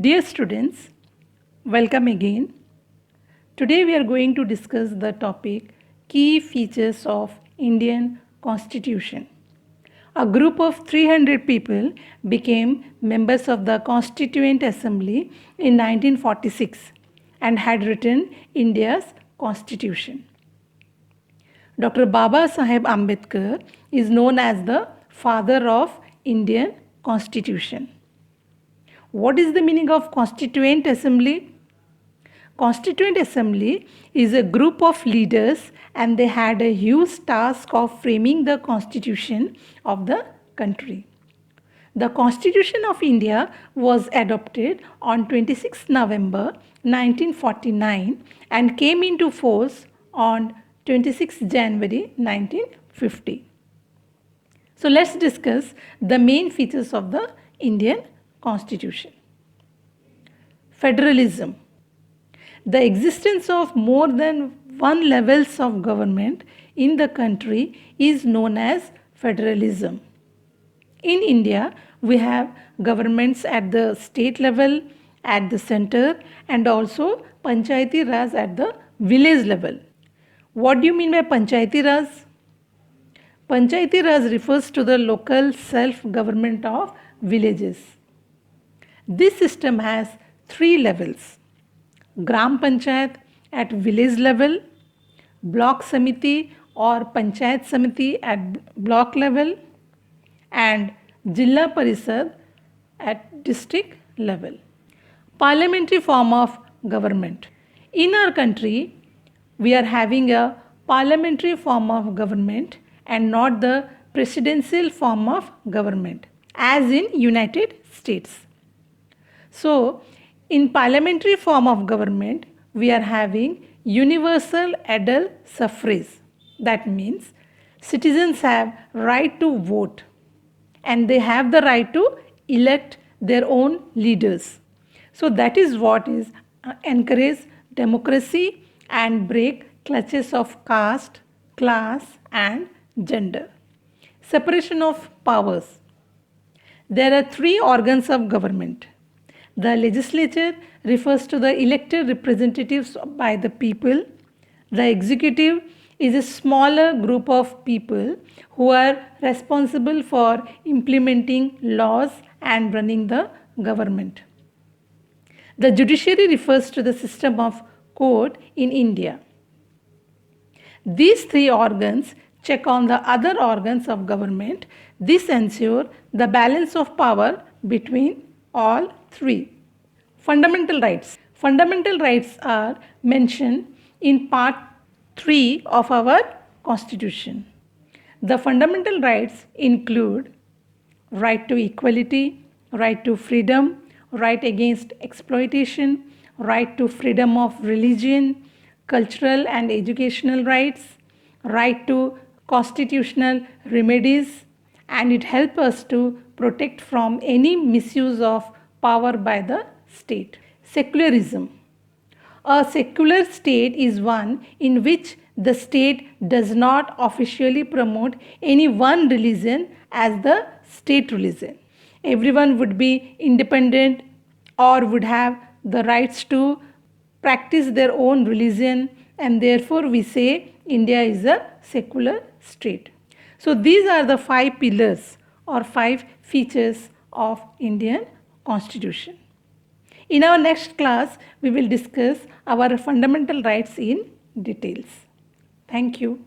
Dear students, welcome again. Today we are going to discuss the topic Key Features of Indian Constitution. A group of 300 people became members of the Constituent Assembly in 1946 and had written India's Constitution. Dr. Baba Saheb Ambedkar is known as the father of Indian Constitution. What is the meaning of Constituent Assembly? Constituent Assembly is a group of leaders and they had a huge task of framing the constitution of the country. The Constitution of India was adopted on 26 November 1949 and came into force on 26 January 1950. So let's discuss the main features of the Indian Constitution. Federalism. The existence of more than one levels of government in the country is known as federalism. In India, we have governments at the state level, at the center, and also Panchayati Raj at the village level. What do you mean by Panchayati Raj? Panchayati Raj refers to the local self-government of villages. This system has three levels: Gram Panchayat at village level, Block Samiti or Panchayat Samiti at block level, and Jilla Parishad at district level. Parliamentary form of government. In our country, we are having a parliamentary form of government and not the presidential form of government as in United States. So, in parliamentary form of government, we are having universal adult suffrage. That means citizens have right to vote and they have the right to elect their own leaders. So that is what is encourage democracy and break clutches of caste, class and gender. Separation of powers. There are three organs of government. The legislature refers to the elected representatives by the people. The executive is a smaller group of people who are responsible for implementing laws and running the government. The judiciary refers to the system of court in India. These three organs check on the other organs of government. This ensures the balance of power between all three. Fundamental rights. Fundamental rights are mentioned in part 3 of our Constitution. The fundamental rights include right to equality, right to freedom, right against exploitation, right to freedom of religion, cultural and educational rights, right to constitutional remedies, and it helps us to protect from any misuse of power by the state. Secularism. A secular state is one in which the state does not officially promote any one religion as the state religion. Everyone would be independent or would have the rights to practice their own religion, and therefore we say India is a secular state. So these are the 5 pillars or 5 features of Indian Constitution. In our next class, we will discuss our fundamental rights in details. Thank you.